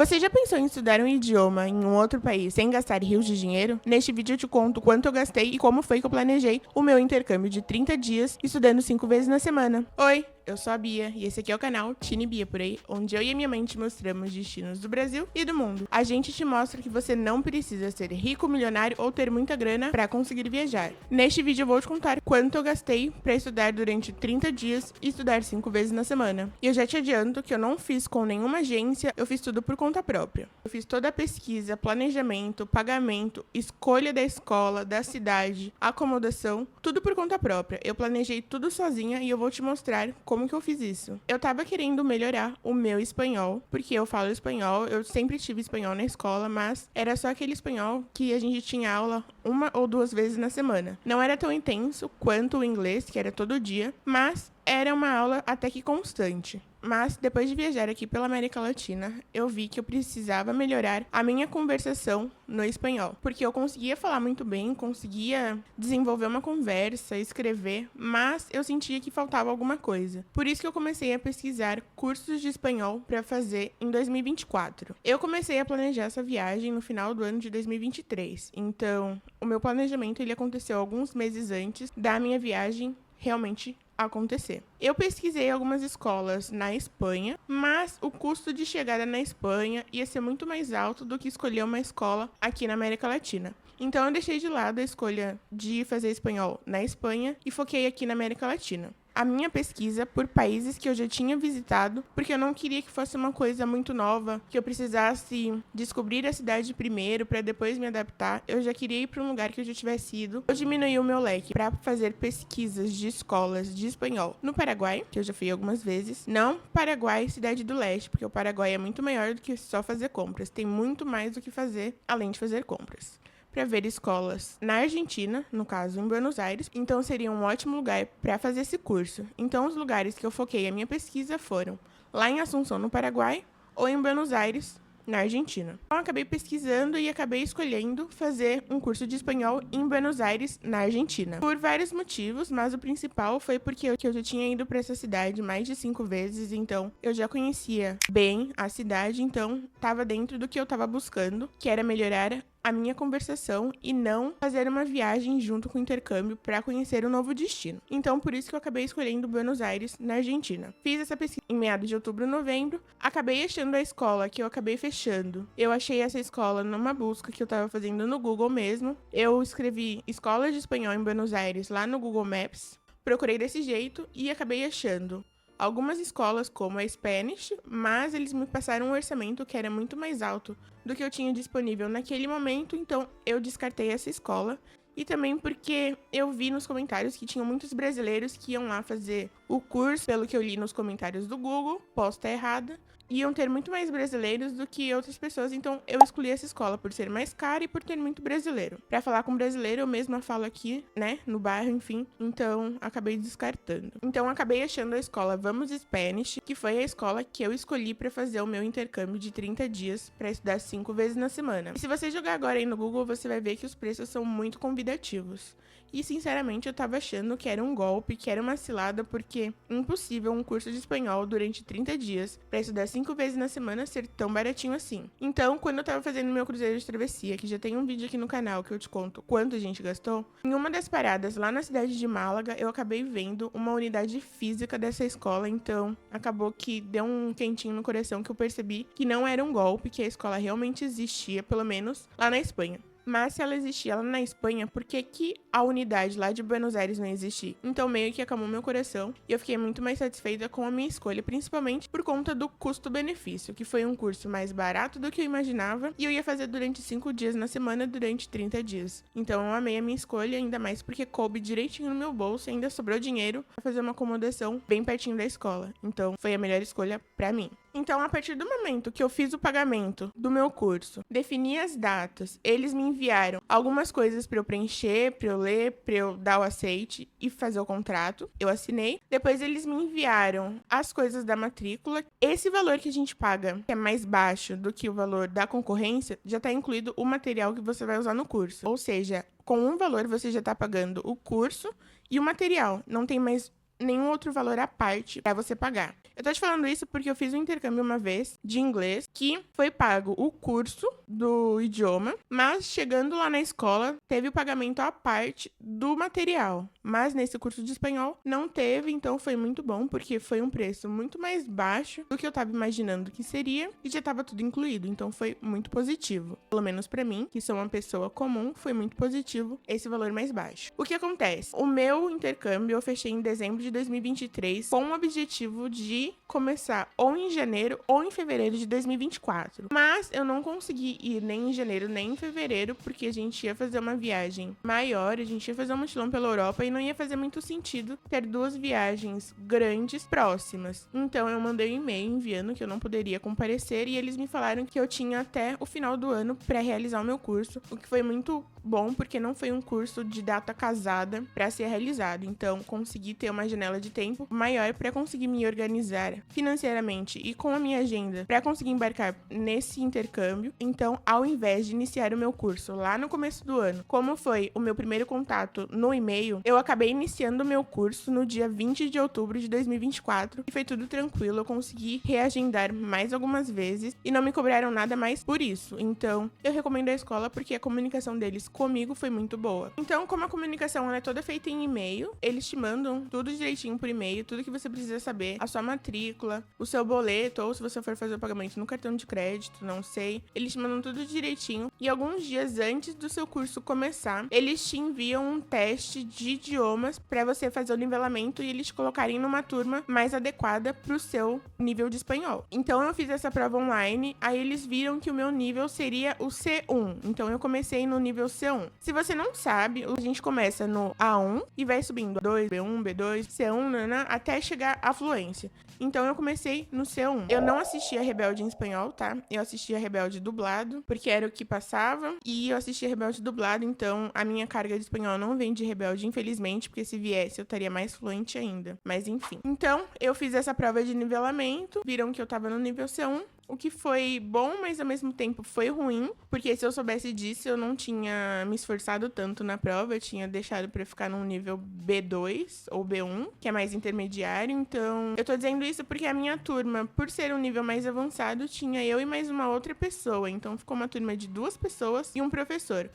Você já pensou em estudar um idioma em um outro país sem gastar rios de dinheiro? Neste vídeo eu te conto quanto eu gastei e como foi que eu planejei o meu intercâmbio de 30 dias estudando 5 vezes na semana. Oi, eu sou a Bia e esse aqui é o canal Tini Bia por aí, onde eu e a minha mãe te mostramos destinos do Brasil e do mundo. A gente te mostra que você não precisa ser rico, milionário ou ter muita grana para conseguir viajar. Neste vídeo eu vou te contar quanto eu gastei para estudar durante 30 dias e estudar 5 vezes na semana. E eu já te adianto que eu não fiz com nenhuma agência, eu fiz tudo por conta própria. Eu fiz toda a pesquisa, planejamento, pagamento, escolha da escola, da cidade, acomodação, tudo por conta própria. Eu planejei tudo sozinha e eu vou te mostrar como que eu fiz isso. Eu tava querendo melhorar o meu espanhol, porque eu falo espanhol, eu sempre tive espanhol na escola, mas era só aquele espanhol que a gente tinha aula 1 ou 2 vezes na semana. Não era tão intenso quanto o inglês, que era todo dia, mas era uma aula até que constante. Mas, depois de viajar aqui pela América Latina, eu vi que eu precisava melhorar a minha conversação no espanhol. Porque eu conseguia falar muito bem, conseguia desenvolver uma conversa, escrever, mas eu sentia que faltava alguma coisa. Por isso que eu comecei a pesquisar cursos de espanhol para fazer em 2024. Eu comecei a planejar essa viagem no final do ano de 2023. Então, o meu planejamento ele aconteceu alguns meses antes da minha viagem realmente acontecer. Eu pesquisei algumas escolas na Espanha, mas o custo de chegada na Espanha ia ser muito mais alto do que escolher uma escola aqui na América Latina. Então eu deixei de lado a escolha de fazer espanhol na Espanha e foquei aqui na América Latina. A minha pesquisa por países que eu já tinha visitado, porque eu não queria que fosse uma coisa muito nova, que eu precisasse descobrir a cidade primeiro para depois me adaptar. Eu já queria ir para um lugar que eu já tivesse ido. Eu diminuí o meu leque para fazer pesquisas de escolas de espanhol no Paraguai, que eu já fui algumas vezes. Não Paraguai, cidade do leste, porque o Paraguai é muito maior do que só fazer compras. Tem muito mais do que fazer além de fazer compras. Para ver escolas na Argentina, no caso em Buenos Aires, então seria um ótimo lugar para fazer esse curso. Então os lugares que eu foquei a minha pesquisa foram lá em Assunção, no Paraguai, ou em Buenos Aires, na Argentina. Então eu acabei pesquisando e acabei escolhendo fazer um curso de espanhol em Buenos Aires, na Argentina. Por vários motivos, mas o principal foi porque eu já tinha ido para essa cidade mais de 5 vezes, então eu já conhecia bem a cidade, então estava dentro do que eu estava buscando, que era melhorar a minha conversação e não fazer uma viagem junto com o intercâmbio para conhecer um novo destino. Então, por isso que eu acabei escolhendo Buenos Aires, na Argentina. Fiz essa pesquisa em meados de outubro, novembro. Acabei achando a escola que eu acabei fechando. Eu achei essa escola numa busca que eu estava fazendo no Google mesmo. Eu escrevi escola de espanhol em Buenos Aires lá no Google Maps. Procurei desse jeito e acabei achando algumas escolas como a Spanish, mas eles me passaram um orçamento que era muito mais alto do que eu tinha disponível naquele momento, então eu descartei essa escola. E também porque eu vi nos comentários que tinham muitos brasileiros que iam lá fazer o curso, pelo que eu li nos comentários do Google, posso estar errada, iam ter muito mais brasileiros do que outras pessoas, então eu escolhi essa escola por ser mais cara e por ter muito brasileiro. Pra falar com brasileiro, eu mesma falo aqui, né, no bairro, enfim, então acabei descartando. Então acabei achando a escola Vamos Spanish, que foi a escola que eu escolhi pra fazer o meu intercâmbio de 30 dias pra estudar 5 vezes na semana. E se você jogar agora aí no Google, você vai ver que os preços são muito convidativos. E, sinceramente, eu tava achando que era um golpe, que era uma cilada, porque é impossível um curso de espanhol durante 30 dias pra estudar 5 vezes na semana ser tão baratinho assim. Então, quando eu tava fazendo meu cruzeiro de travessia, que já tem um vídeo aqui no canal que eu te conto quanto a gente gastou, em uma das paradas lá na cidade de Málaga, eu acabei vendo uma unidade física dessa escola, então acabou que deu um quentinho no coração que eu percebi que não era um golpe, que a escola realmente existia, pelo menos lá na Espanha. Mas se ela existia lá na Espanha, por que que a unidade lá de Buenos Aires não existia? Então meio que acalmou meu coração e eu fiquei muito mais satisfeita com a minha escolha, principalmente por conta do custo-benefício, que foi um curso mais barato do que eu imaginava e eu ia fazer durante 5 dias na semana, durante 30 dias. Então eu amei a minha escolha, ainda mais porque coube direitinho no meu bolso e ainda sobrou dinheiro para fazer uma acomodação bem pertinho da escola. Então foi a melhor escolha para mim. Então, a partir do momento que eu fiz o pagamento do meu curso, defini as datas, eles me enviaram algumas coisas para eu preencher, para eu ler, para eu dar o aceite e fazer o contrato. Eu assinei. Depois eles me enviaram as coisas da matrícula. Esse valor que a gente paga, que é mais baixo do que o valor da concorrência, já está incluído o material que você vai usar no curso. Ou seja, com um valor você já está pagando o curso e o material. Não tem mais nenhum outro valor à parte pra você pagar. Eu tô te falando isso porque eu fiz um intercâmbio uma vez de inglês, que foi pago o curso do idioma, mas chegando lá na escola, teve o pagamento à parte do material. Mas nesse curso de espanhol não teve, então foi muito bom, porque foi um preço muito mais baixo do que eu tava imaginando que seria e já tava tudo incluído, então foi muito positivo. Pelo menos pra mim, que sou uma pessoa comum, foi muito positivo esse valor mais baixo. O que acontece? O meu intercâmbio eu fechei em dezembro de 2023 com o objetivo de começar ou em janeiro ou em fevereiro de 2024. Mas eu não consegui ir nem em janeiro nem em fevereiro, porque a gente ia fazer uma viagem maior, a gente ia fazer um mochilão pela Europa e não ia fazer muito sentido ter duas viagens grandes próximas. Então eu mandei um e-mail enviando que eu não poderia comparecer e eles me falaram que eu tinha até o final do ano para realizar o meu curso, o que foi muito bom porque não foi um curso de data casada para ser realizado. Então consegui ter uma janela de tempo maior para conseguir me organizar financeiramente e com a minha agenda para conseguir embarcar nesse intercâmbio. Então, ao invés de iniciar o meu curso lá no começo do ano, como foi o meu primeiro contato no e-mail, eu acabei iniciando o meu curso no dia 20 de outubro de 2024 e foi tudo tranquilo. Eu consegui reagendar mais algumas vezes e não me cobraram nada mais por isso. Então, eu recomendo a escola porque a comunicação deles comigo foi muito boa. Então, como a comunicação ela é toda feita em e-mail, eles te mandam tudo direitinho por e-mail, tudo que você precisa saber, a sua matrícula, o seu boleto, ou se você for fazer o pagamento no cartão de crédito, não sei. Eles te mandam tudo direitinho e alguns dias antes do seu curso começar, eles te enviam um teste de idiomas para você fazer o nivelamento e eles te colocarem numa turma mais adequada pro seu nível de espanhol. Então eu fiz essa prova online, aí eles viram que o meu nível seria o C1. Então eu comecei no nível C1. Se você não sabe, a gente começa no A1 e vai subindo A2, B1, B2, C1, até chegar à fluência. Então eu comecei no C1. Eu não assistia Rebelde em espanhol, tá? Eu assistia Rebelde dublado, porque era o que passava. E eu assistia Rebelde dublado, então a minha carga de espanhol não vem de Rebelde, infelizmente, porque se viesse eu estaria mais fluente ainda. Mas enfim. Então eu fiz essa prova de nivelamento, viram que eu tava no nível C1. O que foi bom, mas ao mesmo tempo foi ruim, porque se eu soubesse disso, eu não tinha me esforçado tanto na prova, eu tinha deixado pra ficar num nível B2 ou B1, que é mais intermediário. Então, eu tô dizendo isso porque a minha turma, por ser um nível mais avançado, tinha eu e mais uma outra pessoa. Então, ficou uma turma de 2 pessoas e um professor.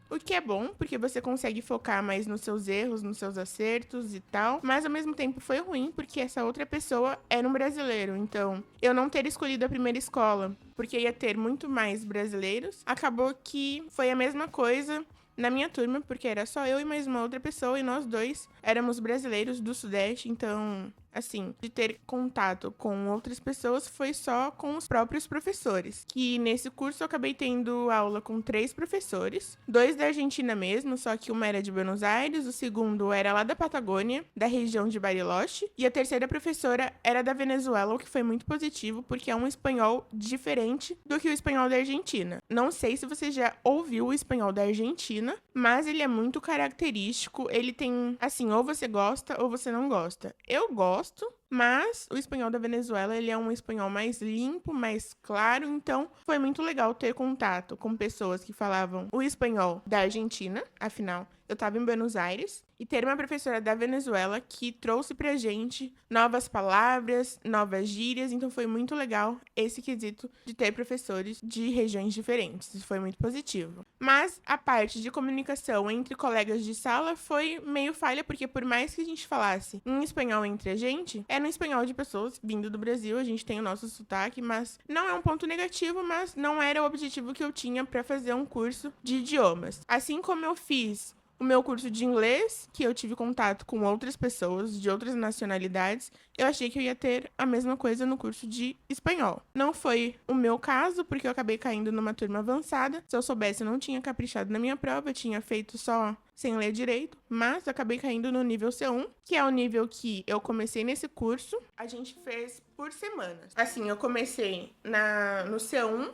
O que é bom, porque você consegue focar mais nos seus erros, nos seus acertos e tal. Mas ao mesmo tempo foi ruim, porque essa outra pessoa era um brasileiro. Então, eu não ter escolhido a primeira escola, porque ia ter muito mais brasileiros, acabou que foi a mesma coisa na minha turma, porque era só eu e mais uma outra pessoa, e nós dois éramos brasileiros do Sudeste, então, assim, de ter contato com outras pessoas foi só com os próprios professores. Que nesse curso eu acabei tendo aula com 3 professores, 2 da Argentina mesmo, só que uma era de Buenos Aires, o segundo era lá da Patagônia, da região de Bariloche, e a terceira professora era da Venezuela, o que foi muito positivo, porque é um espanhol diferente do que o espanhol da Argentina. Não sei se você já ouviu o espanhol da Argentina, mas ele é muito característico, ele tem, assim, ou você gosta ou você não gosta. Eu gosto, mas o espanhol da Venezuela, ele é um espanhol mais limpo, mais claro, então foi muito legal ter contato com pessoas que falavam o espanhol da Argentina, afinal, eu tava em Buenos Aires, e ter uma professora da Venezuela que trouxe pra gente novas palavras, novas gírias, então foi muito legal esse quesito de ter professores de regiões diferentes, isso foi muito positivo. Mas a parte de comunicação entre colegas de sala foi meio falha, porque por mais que a gente falasse em espanhol entre a gente, é no espanhol de pessoas vindo do Brasil, a gente tem o nosso sotaque, mas não é um ponto negativo, mas não era o objetivo que eu tinha pra fazer um curso de idiomas. Assim como eu fiz o meu curso de inglês, que eu tive contato com outras pessoas de outras nacionalidades, eu achei que eu ia ter a mesma coisa no curso de espanhol. Não foi o meu caso, porque eu acabei caindo numa turma avançada. Se eu soubesse, eu não tinha caprichado na minha prova, eu tinha feito só sem ler direito, mas eu acabei caindo no nível C1, que é o nível que eu comecei nesse curso. A gente fez por semanas. Assim, eu comecei no C1,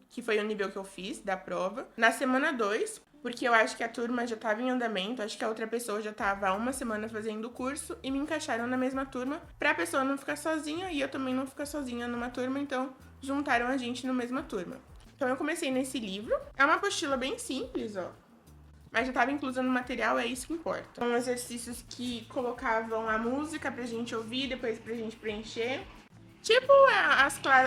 que foi o nível que eu fiz da prova. Na semana 2, porque eu acho que a turma já estava em andamento, acho que a outra pessoa já estava há uma semana fazendo o curso e me encaixaram na mesma turma pra pessoa não ficar sozinha e eu também não ficar sozinha numa turma, então juntaram a gente na mesma turma. Então eu comecei nesse livro, é uma apostila bem simples, ó. Mas já estava incluso no material, é isso que importa. São exercícios que colocavam a música pra gente ouvir, depois pra gente preencher. Tipo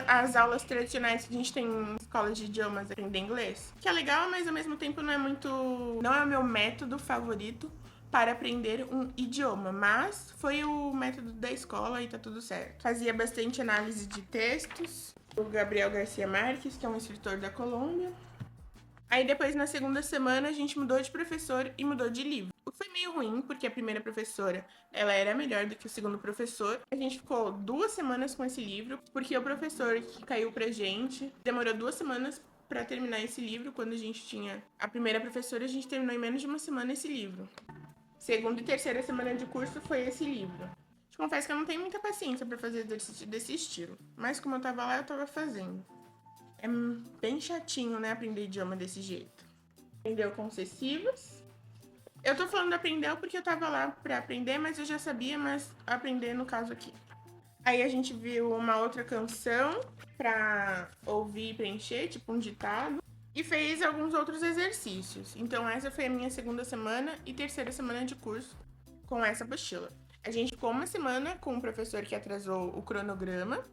as aulas tradicionais que a gente tem em escolas de idiomas, aprender inglês. Que é legal, mas ao mesmo tempo não é muito... Não é o meu método favorito para aprender um idioma. Mas foi o método da escola e tá tudo certo. Fazia bastante análise de textos. O Gabriel Garcia Marques, que é um escritor da Colômbia. Aí depois, na segunda semana, a gente mudou de professor e mudou de livro. O que foi meio ruim, porque a primeira professora, ela era melhor do que o segundo professor. A gente ficou 2 semanas com esse livro, porque o professor que caiu pra gente demorou 2 semanas pra terminar esse livro. Quando a gente tinha a primeira professora, a gente terminou em menos de 1 semana esse livro. Segunda e terceira semana de curso foi esse livro. Te confesso que eu não tenho muita paciência pra fazer exercício desse estilo, mas como eu tava lá, eu tava fazendo. É bem chatinho, né, aprender idioma desse jeito. Aprendeu concessivas. Eu tô falando aprendeu porque eu tava lá pra aprender, mas eu já sabia, mas aprender no caso aqui. Aí a gente viu uma outra canção pra ouvir e preencher, tipo um ditado. E fez alguns outros exercícios. Então essa foi a minha segunda semana e terceira semana de curso com essa apostila. A gente ficou 1 semana com o professor que atrasou o cronograma.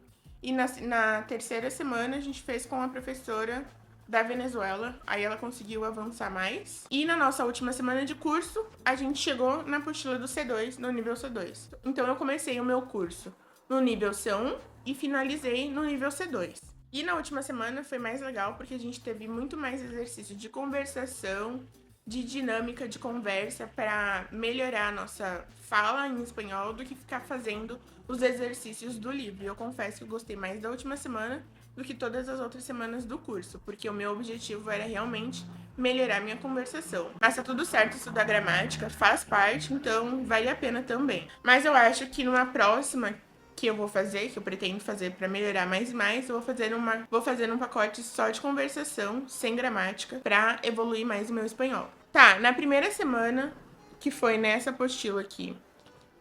E na terceira semana a gente fez com a professora da Venezuela, aí ela conseguiu avançar mais. E na nossa última semana de curso, a gente chegou na apostila do C2, no nível C2. Então eu comecei o meu curso no nível C1 e finalizei no nível C2. E na última semana foi mais legal porque a gente teve muito mais exercício de conversação, de dinâmica de conversa para melhorar a nossa fala em espanhol do que ficar fazendo os exercícios do livro. Eu confesso que eu gostei mais da última semana do que todas as outras semanas do curso, porque o meu objetivo era realmente melhorar minha conversação. Mas tá tudo certo, estudar gramática faz parte, então vale a pena também. Mas eu acho que numa próxima que eu vou fazer, que eu pretendo fazer para melhorar mais e mais, eu vou fazer um pacote só de conversação, sem gramática, para evoluir mais o meu espanhol. Tá, na primeira semana, que foi nessa apostila aqui,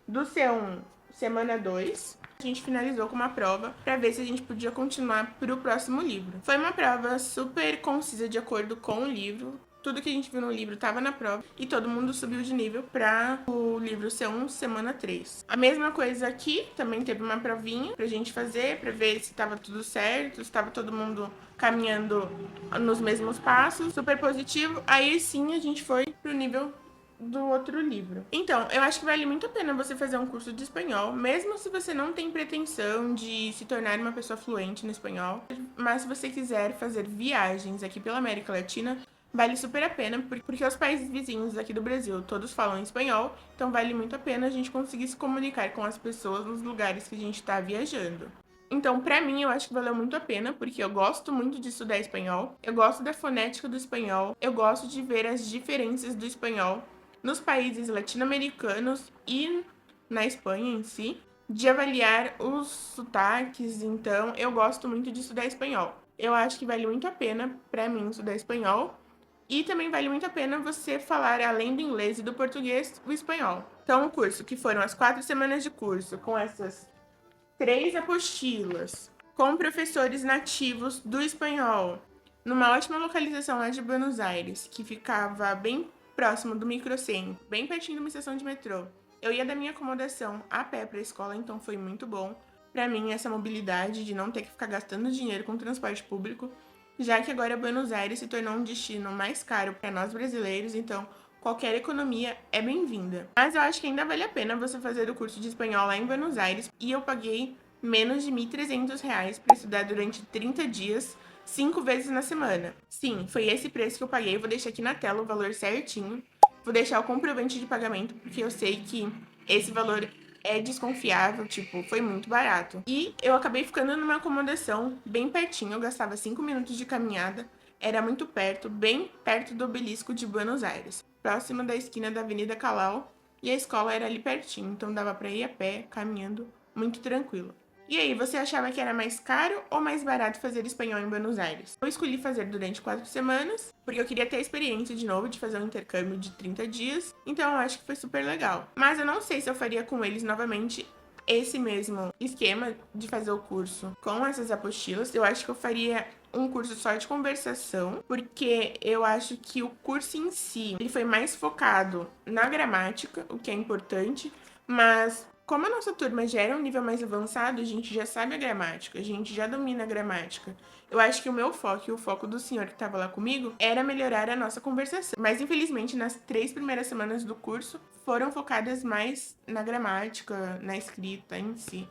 do C1, semana 2, a gente finalizou com uma prova para ver se a gente podia continuar pro próximo livro. Foi uma prova super concisa de acordo com o livro. Tudo que a gente viu no livro estava na prova e todo mundo subiu de nível para o livro C1, semana 3. A mesma coisa aqui, também teve uma provinha pra gente fazer, para ver se estava tudo certo, se estava todo mundo caminhando nos mesmos passos. Super positivo. Aí sim a gente foi pro nível do outro livro. Então, eu acho que vale muito a pena você fazer um curso de espanhol, mesmo se você não tem pretensão de se tornar uma pessoa fluente no espanhol. Mas se você quiser fazer viagens aqui pela América Latina, vale super a pena, porque os países vizinhos aqui do Brasil todos falam espanhol, então vale muito a pena a gente conseguir se comunicar com as pessoas nos lugares que a gente tá viajando. Então, pra mim, eu acho que valeu muito a pena, porque eu gosto muito de estudar espanhol, eu gosto da fonética do espanhol, eu gosto de ver as diferenças do espanhol nos países latino-americanos e na Espanha em si, de avaliar os sotaques, então eu gosto muito de estudar espanhol. Eu acho que vale muito a pena pra mim estudar espanhol. E também vale muito a pena você falar, além do inglês e do português, o espanhol. Então, o curso, que foram as 4 semanas de curso, com essas 3 apostilas, com professores nativos do espanhol, numa ótima localização lá de Buenos Aires, que ficava bem próximo do microcentro, bem pertinho de uma estação de metrô. Eu ia da minha acomodação a pé para a escola, então foi muito bom para mim essa mobilidade de não ter que ficar gastando dinheiro com transporte público, já que agora Buenos Aires se tornou um destino mais caro para nós brasileiros, então qualquer economia é bem-vinda. Mas eu acho que ainda vale a pena você fazer o curso de espanhol lá em Buenos Aires, e eu paguei menos de R$ 1.300 para estudar durante 30 dias, 5 vezes na semana. Sim, foi esse preço que eu paguei, eu vou deixar aqui na tela o valor certinho. Vou deixar o comprovante de pagamento, porque eu sei que esse valor é desconfiável, tipo, foi muito barato. E eu acabei ficando numa acomodação bem pertinho, eu gastava 5 minutos de caminhada, era muito perto, bem perto do obelisco de Buenos Aires, próxima da esquina da Avenida Calau, e a escola era ali pertinho, então dava pra ir a pé, caminhando, muito tranquilo. E aí, você achava que era mais caro ou mais barato fazer espanhol em Buenos Aires? Eu escolhi fazer durante 4 semanas, porque eu queria ter a experiência de novo de fazer um intercâmbio de 30 dias, então eu acho que foi super legal. Mas eu não sei se eu faria com eles novamente esse mesmo esquema de fazer o curso com essas apostilas. Eu acho que eu faria um curso só de conversação, porque eu acho que o curso em si, ele foi mais focado na gramática, o que é importante, mas como a nossa turma já era um nível mais avançado, a gente já sabe a gramática, a gente já domina a gramática. Eu acho que o meu foco e o foco do senhor que estava lá comigo era melhorar a nossa conversação. Mas, infelizmente, nas 3 primeiras semanas do curso, foram focadas mais na gramática, na escrita em si.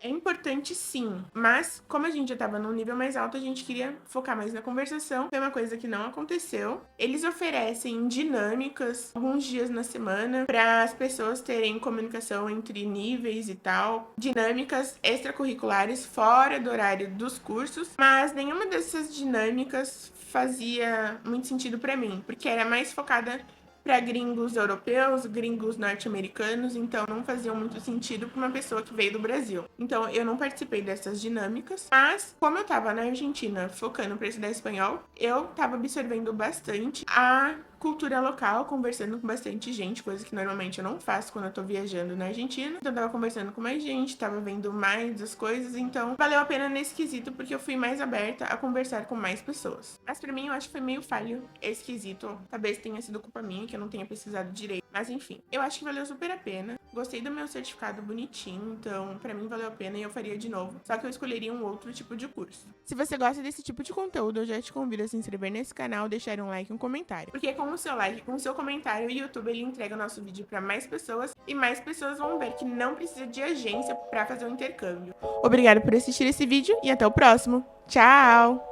É importante sim, mas como a gente já estava num nível mais alto, a gente queria focar mais na conversação. Foi uma coisa que não aconteceu. Eles oferecem dinâmicas alguns dias na semana para as pessoas terem comunicação entre níveis e tal, dinâmicas extracurriculares fora do horário dos cursos, mas nenhuma dessas dinâmicas fazia muito sentido para mim, porque era mais focada para gringos europeus, gringos norte-americanos, então não faziam muito sentido para uma pessoa que veio do Brasil. Então eu não participei dessas dinâmicas, mas como eu estava na Argentina focando para estudar espanhol, eu estava absorvendo bastante a cultura local, conversando com bastante gente, coisa que normalmente eu não faço quando eu tô viajando na Argentina. Então eu tava conversando com mais gente, tava vendo mais as coisas, então valeu a pena nesse quesito, porque eu fui mais aberta a conversar com mais pessoas. Mas pra mim eu acho que foi meio falho esse quesito, talvez tenha sido culpa minha, que eu não tenha pesquisado direito. Mas enfim, eu acho que valeu super a pena. Gostei do meu certificado bonitinho, então pra mim valeu a pena e eu faria de novo. Só que eu escolheria um outro tipo de curso. Se você gosta desse tipo de conteúdo, eu já te convido a se inscrever nesse canal, deixar um like e um comentário. Porque com o seu like, com o seu comentário, o YouTube ele entrega o nosso vídeo pra mais pessoas e mais pessoas vão ver que não precisa de agência pra fazer um intercâmbio. Obrigada por assistir esse vídeo e até o próximo. Tchau!